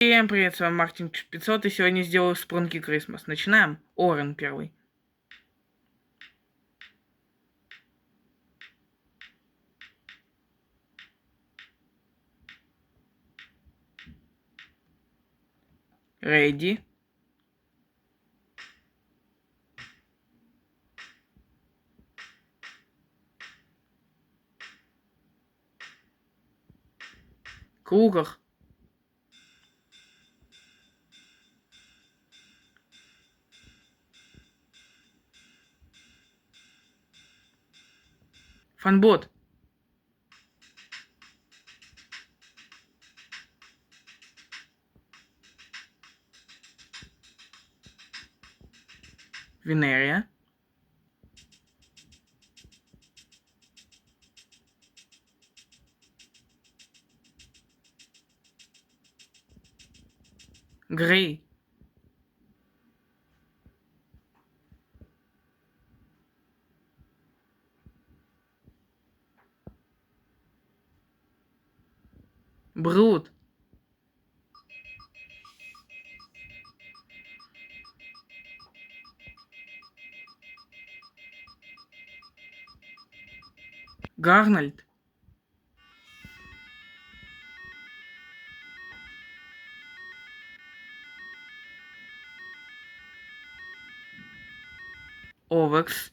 Всем привет, с вами Мартин 500, и сегодня сделаю Спрунки Крисмас. Начинаем. Орен первый. Рейди. Кругах. Фанбот. Венерия. Грей. Брут. Гарнольд. Овекс.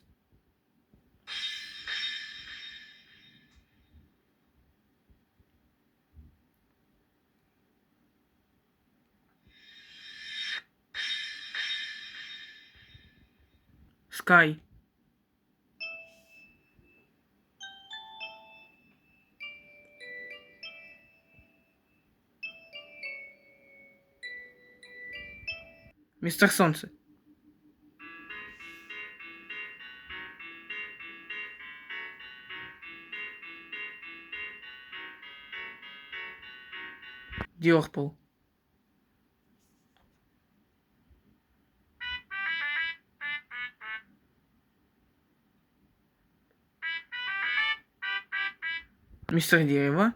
Скай. Мистер Солнце. Диорпол. Мистер Дерево.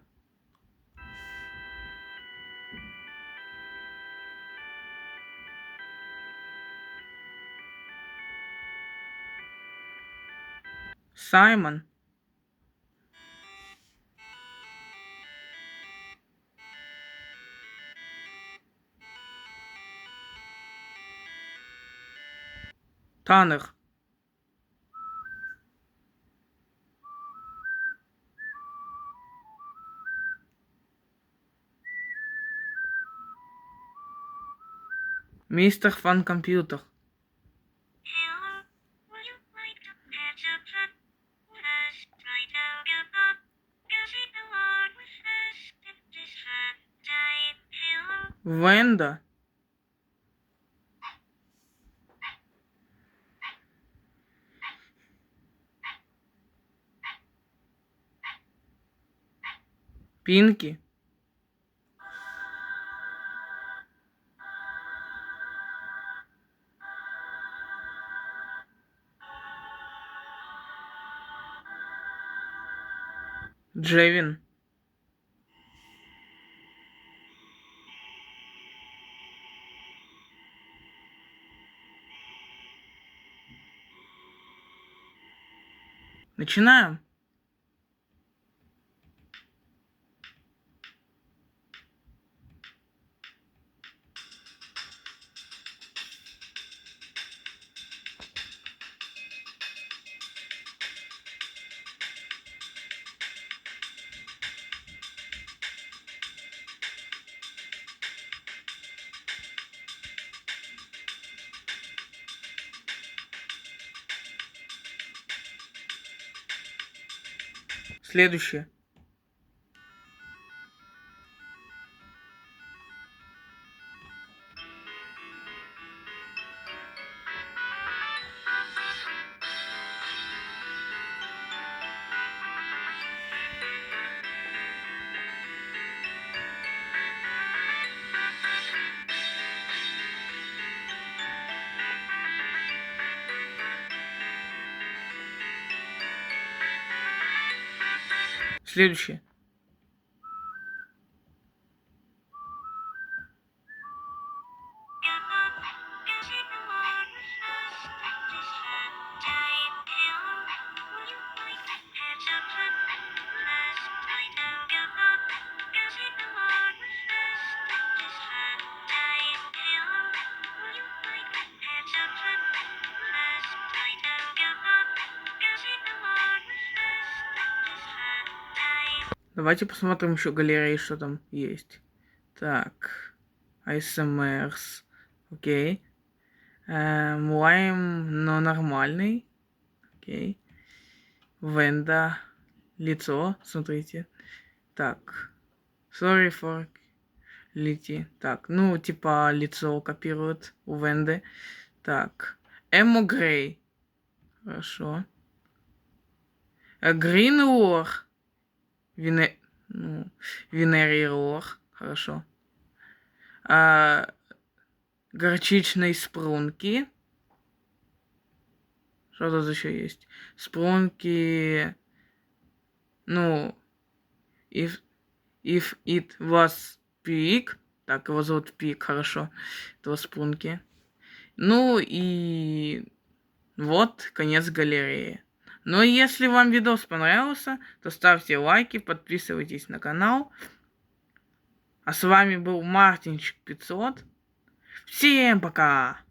Саймон. Таннер. Мистер Фан Компьютер. Венда. Пинки. Джевин. Начинаем. Следующее. Следующее. Давайте посмотрим еще галереи, что там есть. Так. ASMRs. Окей. Лайм, но нормальный. Окей. Венда. Лицо, смотрите. Так. Sorry for Liti. Так, ну, типа, лицо копируют у Венды. Так. Эмо Грей. Хорошо. Грин Лор. Венерий Лор. Хорошо. Горчичные спрунки. Что тут еще есть? Спрунки. Ну, if it was pig. Так, его зовут Пик, хорошо. Это спрунки. Ну и вот конец галереи. Но если вам видос понравился, то ставьте лайки, подписывайтесь на канал. А с вами был Мартинчик 500. Всем пока!